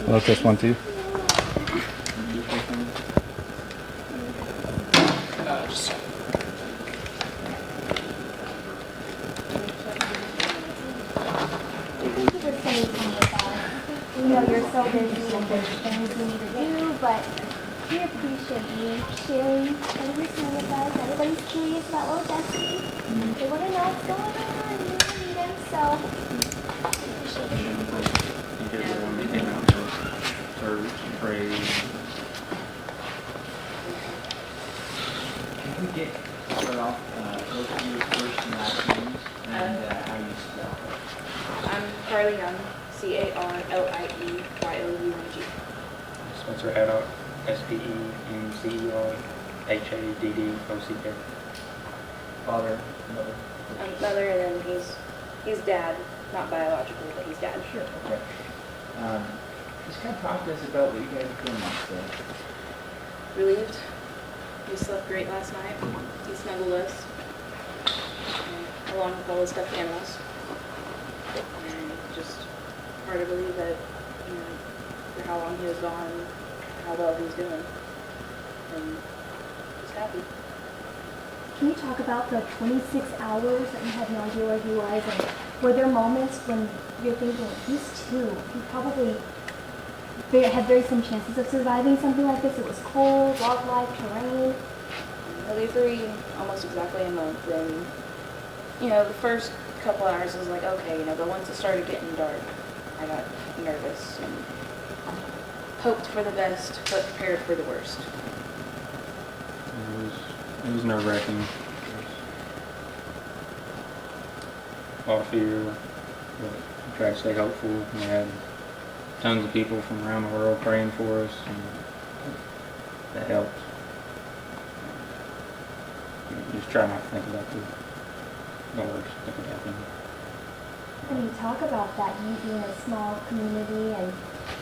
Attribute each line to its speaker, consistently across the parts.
Speaker 1: Hello, test 1, 2.
Speaker 2: Thank you for spending time with us. We know you're so busy and there's things you need to do, but we appreciate you sharing all your time with us. Everybody's curious about little Jesse. They want to know what's going on. You want to meet him, so we appreciate it.
Speaker 3: You guys are when we came out to church and pray.
Speaker 4: Can we start off both of your first and last names and how you spell?
Speaker 5: I'm Carly Young, CarlieYoung.
Speaker 3: Spencer Haddock, SPENCERHADDOCK.
Speaker 4: Father, mother?
Speaker 5: Mother, and then he's dad, not biologically, but he's dad.
Speaker 4: Sure, okay. Just kind of talk to us about what you guys are doing on today.
Speaker 5: Relieved. We slept great last night. He snuggled us, along with all the stuffed animals. And just hard to believe that, for how long he was gone, how well he was doing. And just happy.
Speaker 2: Can you talk about the 26 hours that you had no idea where he was? And were there moments when you're thinking, he's 2, he probably had very slim chances of surviving something like this? It was cold, wildlife, terrain.
Speaker 5: Well, they three almost exactly a month, and the first couple hours was like, okay, but once it started getting dark, I got nervous and hoped for the best, but prepared for the worst.
Speaker 3: It was nerve-wracking. A lot of fear, but we tried to stay hopeful. We had tons of people from around the world praying for us, and that helped. Just try not to think about the worst that could happen.
Speaker 2: When you talk about that, you being a small community, and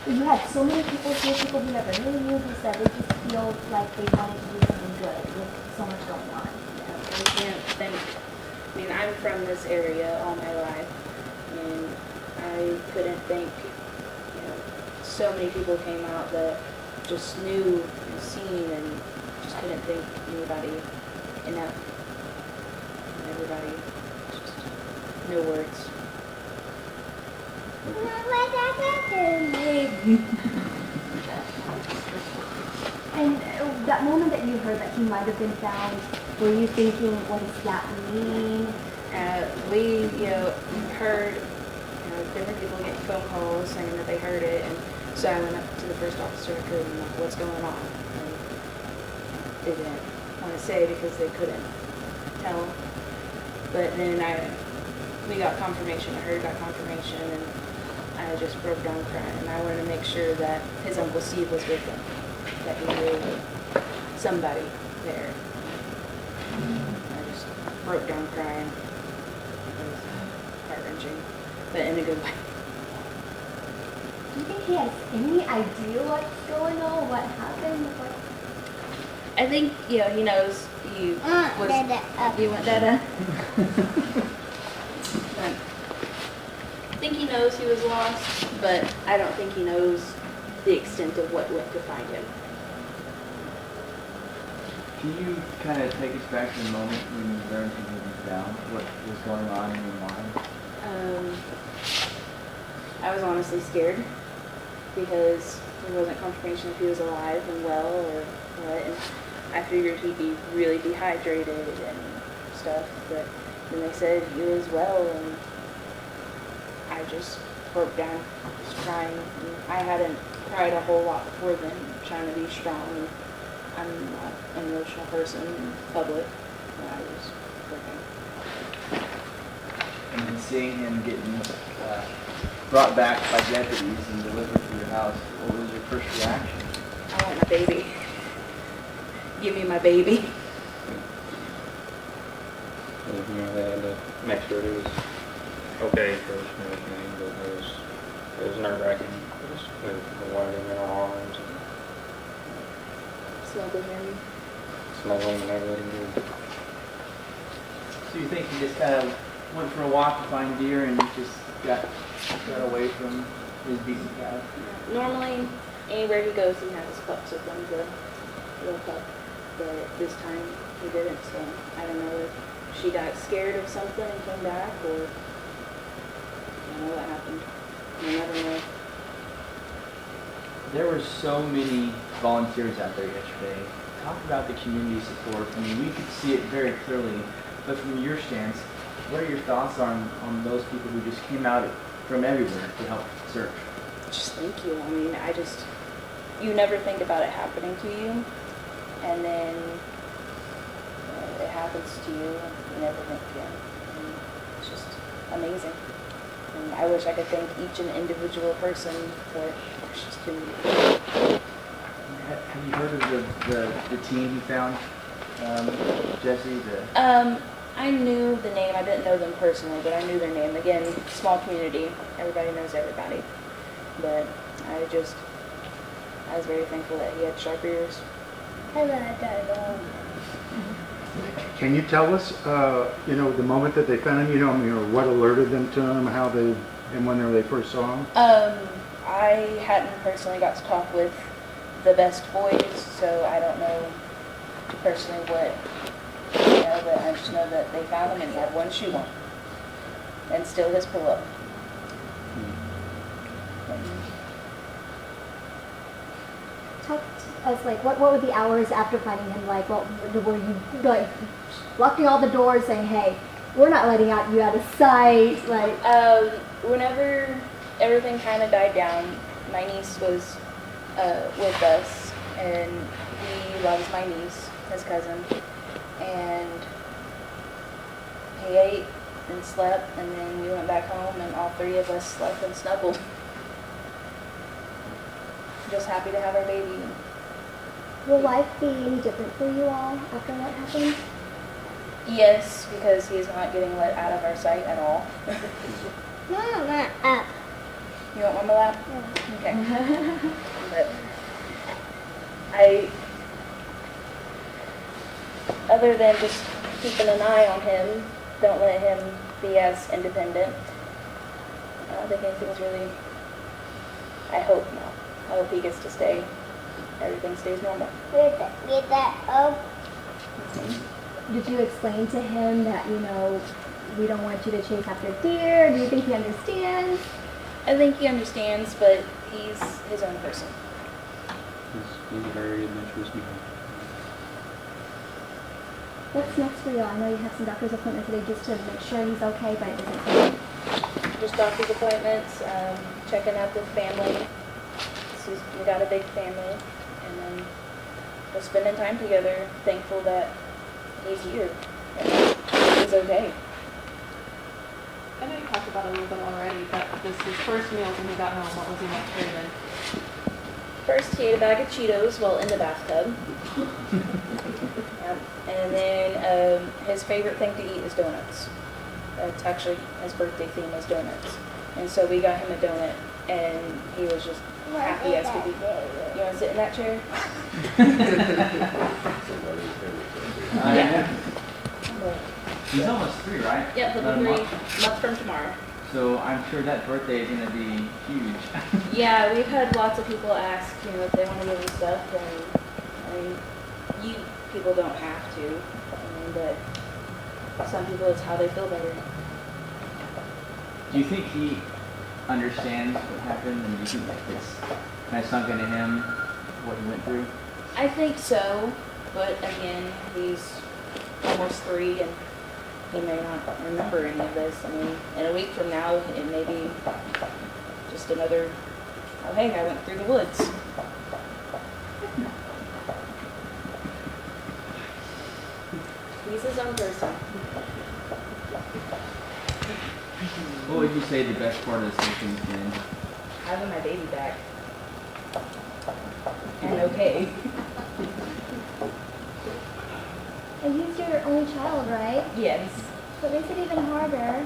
Speaker 2: you had so many people here, people who never knew you, who said they just feel like they wanted to do something good with so much going on.
Speaker 5: I can't think. I'm from this area all my life, and I couldn't think. So many people came out that just knew and seen, and just couldn't think anybody enough. And everybody, just no words.
Speaker 2: And that moment that you heard that he might have been found, were you thinking, what does that mean?
Speaker 5: We, heard, different people getting phone calls saying that they heard it, and so I went up to the first officer and told him what's going on. And they didn't want to say because they couldn't tell. But then we got confirmation, I heard got confirmation, and I just broke down crying. And I wanted to make sure that his Uncle Steve was with him, that he knew somebody there. I just broke down crying. It was heart-wrenching, but in a good way.
Speaker 2: Do you think he has any idea what's going on, what happened?
Speaker 5: I think, he knows he was... You want Dada? I think he knows he was lost, but I don't think he knows the extent of what went to find him.
Speaker 4: Can you kind of take us back to the moment when you learned he was found? What was going on in your mind?
Speaker 5: I was honestly scared because there wasn't confirmation if he was alive and well or what, and I figured he'd be really dehydrated and stuff, but then they said he was well, and I just broke down, just crying. And I hadn't cried a whole lot before then, trying to be strong. I'm not an emotional person in public, and I was breaking.
Speaker 4: And then seeing him getting brought back by deputies and delivered to your house, what was your first reaction?
Speaker 5: I want my baby. Give me my baby.
Speaker 3: They had to make sure it was okay first and everything, but it was nerve-wracking. We wanted him in our arms and
Speaker 5: Snuggling him.
Speaker 3: snuggling and everything.
Speaker 4: So you think you just kind of went for a walk to find deer and just got away from His beaten cow.
Speaker 5: Normally, anywhere he goes, he has pups with him, the little pup. But this time, he didn't, so I don't know if she got scared of something and came back, or I don't know what happened. We'll never know.
Speaker 4: There were so many volunteers out there yesterday. Talk about the community support. I mean, we could see it very clearly, but from your stance, what are your thoughts on those people who just came out from everywhere to help search?
Speaker 5: Just thank you. I mean, you never think about it happening to you, and then it happens to you, and you never think again. And it's just amazing. And I wish I could thank each and individual person, but it's just too many.
Speaker 4: Have you heard of the team you found, Jesse?
Speaker 5: I knew the name. I didn't know them personally, but I knew their name. Again, small community. Everybody knows everybody. But I was very thankful that he had sharp ears.
Speaker 1: Can you tell us, the moment that they found him, what alerted them to him, and when they first saw him?
Speaker 5: I hadn't personally got to talk with the best boys, so I don't know personally what, but I just know that they found him and he had one shoe on, and still his pillow.
Speaker 2: Talk to us, like, what were the hours after finding him like? What were you, like, locking all the doors saying, hey, we're not letting you out of sight, like?
Speaker 5: Whenever everything kind of died down, my niece was with us, and he loves my niece, his cousin, and he ate and slept, and then we went back home, and all three of us slept and snuggled. Just happy to have our baby.
Speaker 2: Will life be any different for you all after what happened?
Speaker 5: Yes, because he's not getting let out of our sight at all.
Speaker 2: Mama, up.
Speaker 5: You want Mama lap?
Speaker 2: Yeah.
Speaker 5: Okay. But other than just keeping an eye on him, don't let him be as independent. I don't think anything's really, I hope not. I hope he gets to stay, everything stays normal.
Speaker 2: Get that up. Did you explain to him that, we don't want you to chase after deer? Do you think he understands?
Speaker 5: I think he understands, but he's his own person.
Speaker 3: He's a very adventurous man.
Speaker 2: What's next for you? I know you have some doctor's appointments today just to make sure he's okay, but it doesn't.
Speaker 5: Just doctor's appointments, checking out the family. We got a big family, and then just spending time together. Thankful that he's here and he's okay.
Speaker 6: I know you talked about it a little bit already, but this his first meal when he got home. What was he most craving?
Speaker 5: First, he ate a bag of Cheetos while in the bathtub. Yep. And then his favorite thing to eat is donuts. It's actually his birthday theme is donuts. And so we got him a donut, and he was just happy as could be. You want to sit in that chair?
Speaker 4: Yeah. He's almost 3, right?
Speaker 5: Yep, he'll
Speaker 4: About a
Speaker 5: be
Speaker 4: month.
Speaker 5: 3 months from tomorrow.
Speaker 4: So I'm sure that birthday is going to be huge.
Speaker 5: Yeah, we've had lots of people ask, if they want to give me stuff, and you people don't have to, but some people it's how they feel better.
Speaker 4: Do you think he understands what happened, and do you think that it's kind of sunk into him what he went through?
Speaker 5: I think so, but again, he's almost 3, and he may not remember any of this. I mean, in a week from now, it may be just another, oh hey, I went through the woods. He's his own person.
Speaker 4: What would you say the best part of this whole thing's been?
Speaker 5: Having my baby back. And okay.
Speaker 2: And he's your only child, right?
Speaker 5: Yes.
Speaker 2: So it makes it even harder.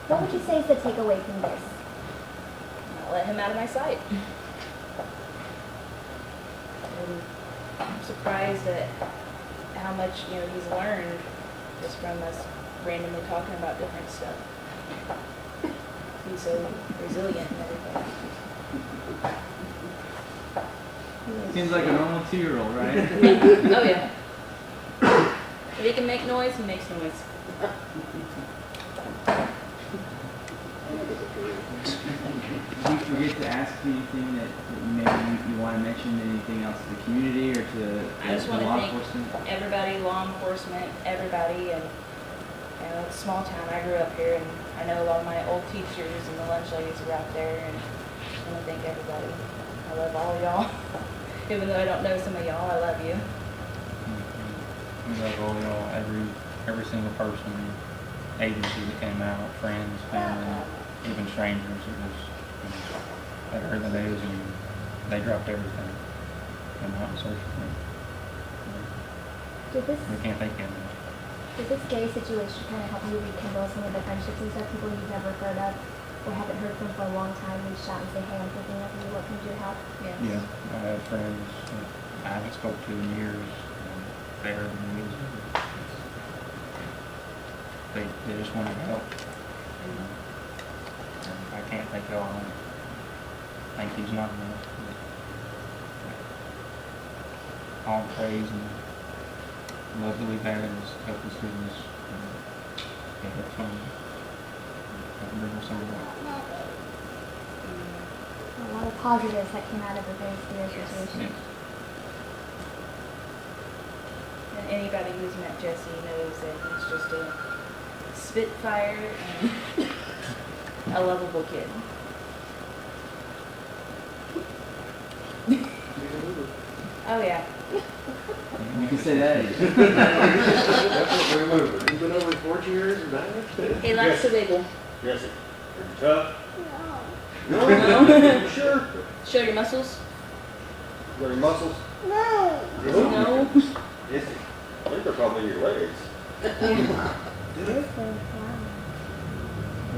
Speaker 2: What would you say is the takeaway from this?
Speaker 5: Not let him out of my sight. And I'm surprised at how much, he's learned just from us randomly talking about different stuff. he's so resilient and everything.
Speaker 4: Seems like a normal 2-year-old, right?
Speaker 5: Oh yeah. If he can make noise, he makes noise.
Speaker 4: Did we forget to ask you anything that maybe you want to mention, anything else to the community or to
Speaker 5: I just
Speaker 4: the
Speaker 5: want to
Speaker 4: law
Speaker 5: thank
Speaker 4: enforcement?
Speaker 5: everybody, law enforcement, everybody, and it's a small town. I grew up here, and I know a lot of my old teachers and the lunch ladies are out there, and I want to thank everybody. I love all of y'all. Even though I don't know some of y'all, I love you.
Speaker 3: We love all y'all, every single person, agency that came out, friends, family, even strangers. It was, they heard the news and they dropped everything and went out and searched for me. We can't thank you enough.
Speaker 2: Did this scary situation kind of help you rekindle some of the friendships and stuff, people you've never heard of or haven't heard from for a long time, reach out and say, hey, I'm thinking of you, what can I do to help?
Speaker 5: Yes.
Speaker 3: Yeah, I had friends that I haven't spoke to in years. And they heard the news. They just wanted help. And I can't thank y'all enough. Thank you's not enough. But all praise and love that we've had has helped us through this. And it's fun. Bring us over.
Speaker 2: A lot of positives that came out of a very scary
Speaker 5: Yes.
Speaker 2: situation.
Speaker 5: And anybody who's met Jesse knows that he's just a spitfire and a lovable kid. Oh yeah.
Speaker 4: You can say that.
Speaker 7: That's what we're moving. You've been over 40 years and back?
Speaker 5: He likes to wiggle.
Speaker 7: Yes. Pretty tough?
Speaker 2: No.
Speaker 7: No? You sure?
Speaker 5: Show your muscles.
Speaker 7: Got any muscles?
Speaker 2: No.
Speaker 5: No.
Speaker 7: Yes. I think they're probably in your legs.
Speaker 2: Wow.
Speaker 4: Yeah,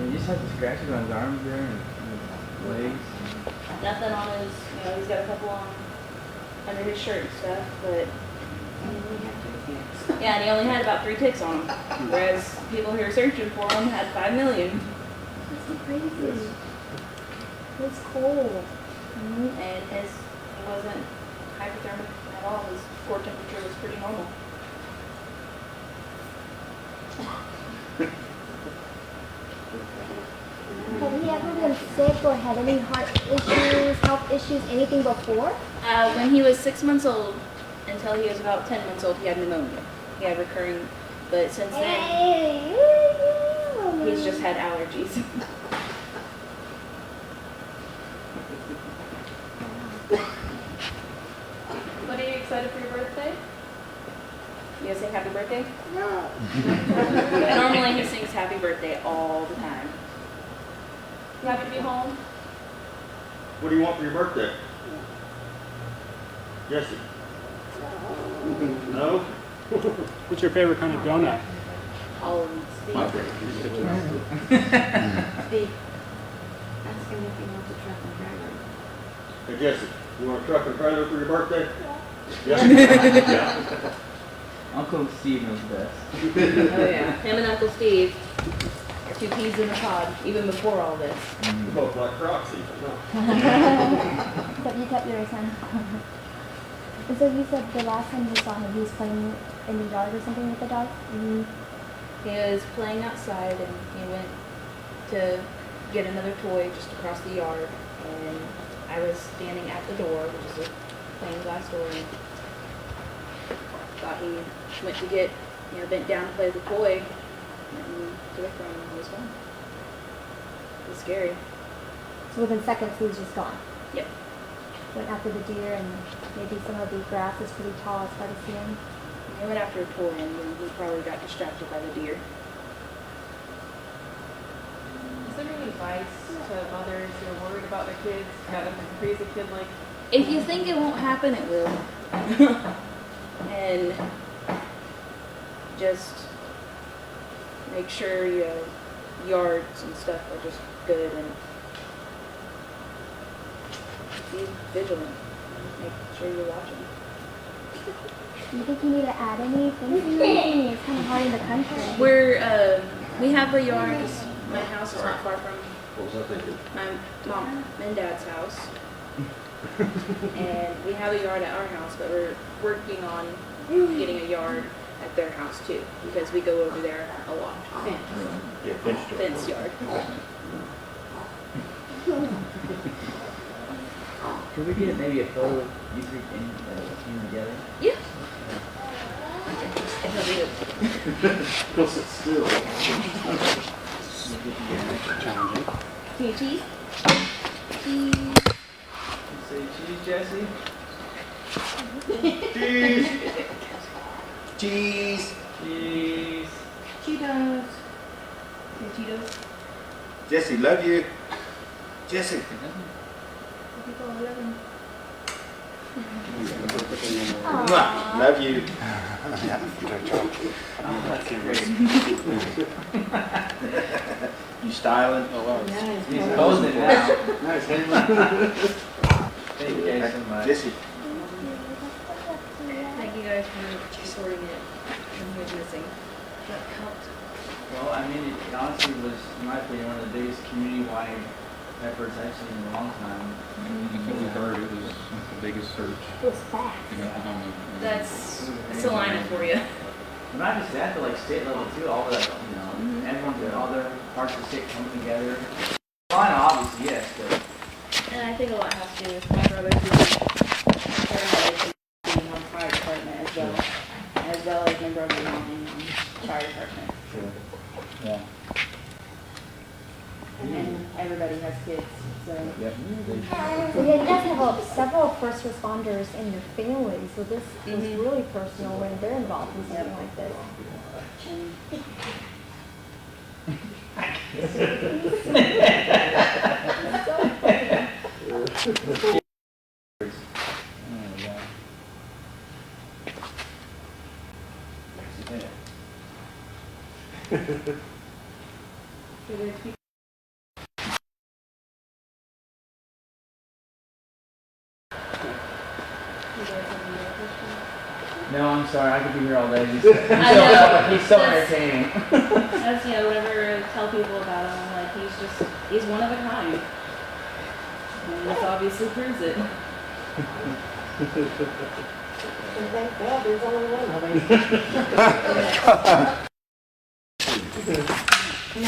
Speaker 4: you just have to scratch it on his arms there and legs.
Speaker 5: Nothing on his, he's got a couple on under his shirt and stuff, but yeah, and he only had about 3 ticks on him, whereas people who are searching for him had 5 million.
Speaker 2: That's so crazy. It's cold.
Speaker 5: And he wasn't hypothermic at all. His core temperature was pretty normal.
Speaker 2: Have he ever been sick or had any heart issues, health issues, anything before?
Speaker 5: When he was 6 months old, until he was about 10 months old, he had pneumonia. He had recurring, but since then, he's just had allergies.
Speaker 6: What are you excited for your birthday?
Speaker 5: You gonna say happy birthday?
Speaker 2: No.
Speaker 5: Normally he sings happy birthday all the time.
Speaker 6: You happy to be home?
Speaker 7: What do you want for your birthday? Jesse? No?
Speaker 8: What's your favorite kind of donut?
Speaker 5: All of them.
Speaker 7: My favorite.
Speaker 9: Steve, ask him if he wants a truck and trailer.
Speaker 7: Hey Jesse, you want a truck and trailer for your birthday? Yeah.
Speaker 4: Uncle Steve knows best.
Speaker 5: Oh yeah. Him and Uncle Steve are 2 peas in a pod, even before all this.
Speaker 7: You both like Crocs even.
Speaker 2: Except you kept yours, huh? And so you said the last time you saw him, he was playing in the yard or something with the dog?
Speaker 5: Mm-hmm. He was playing outside and he went to get another toy just across the yard, and I was standing at the door, which is a plain glass door, and thought he went to get, bent down to play with the toy and took it from him and he was gone. It was scary.
Speaker 2: So within seconds, he was just gone.
Speaker 5: Yep.
Speaker 2: Went after the deer, and maybe some of the grass is pretty tall. It's hard to see him.
Speaker 5: He went after a toy and then he probably got distracted by the deer.
Speaker 6: Is there any advice to mothers who are worried about their kids? Got a crazy kid like
Speaker 5: If you think it won't happen, it will. And just make sure your yards and stuff are just good, and be vigilant. Make sure you're watching.
Speaker 2: Do you think you need to add anything to anything? It's kind of hard in the country.
Speaker 5: We have a yard, 'cause My house is not far from
Speaker 7: What was I thinking?
Speaker 5: my mom and dad's house. And we have a yard at our house, but we're working on getting a yard at their house too, because we go over there a lot.
Speaker 1: Yeah, fenced yard.
Speaker 5: Fence yard.
Speaker 4: Could we get maybe a photo of you three team together?
Speaker 5: Yeah. If he'll do it.
Speaker 7: Go sit still.
Speaker 8: Challenging.
Speaker 2: Can you cheese?
Speaker 4: You say cheese, Jesse?
Speaker 1: Cheese. Cheese.
Speaker 4: Cheese.
Speaker 2: Cheetos. Cheetos.
Speaker 1: Jesse, love you. Jesse.
Speaker 2: People love them.
Speaker 1: Mwah. Love you.
Speaker 4: Oh, that's great.
Speaker 1: You styling?
Speaker 8: Oh, wow.
Speaker 4: He's posing it now.
Speaker 1: Nice.
Speaker 4: Thank you guys so much.
Speaker 1: Jesse.
Speaker 5: Thank you guys for sorting it when he was missing. That helped.
Speaker 4: Well, I mean, it honestly was, in my opinion, one of the biggest community-wide efforts I've seen in a long time.
Speaker 3: Until we heard it was the biggest search
Speaker 2: It was fast.
Speaker 3: in Oklahoma.
Speaker 5: That's Salina for you.
Speaker 4: But not just that, but like state level too, all the, everyone, all the parts of the state coming together. Fine, obviously, yes, but
Speaker 5: And I think a lot has to do with my brother being on fire department as well as my brother being on fire department.
Speaker 3: Yeah.
Speaker 5: And everybody has kids, so.
Speaker 4: yep.
Speaker 2: Well, yeah, you guys have several first responders in your family, so this is really personal when they're involved in something like this.
Speaker 3: Oh, yeah.
Speaker 4: No, I'm sorry, I could be here all day. He's,
Speaker 5: I know.
Speaker 4: he's so
Speaker 5: That's-
Speaker 4: entertaining.
Speaker 5: That's, whenever I tell people about him, I'm like, he's one of a kind. And this obviously proves it.
Speaker 7: Thank God, there's only one. I mean.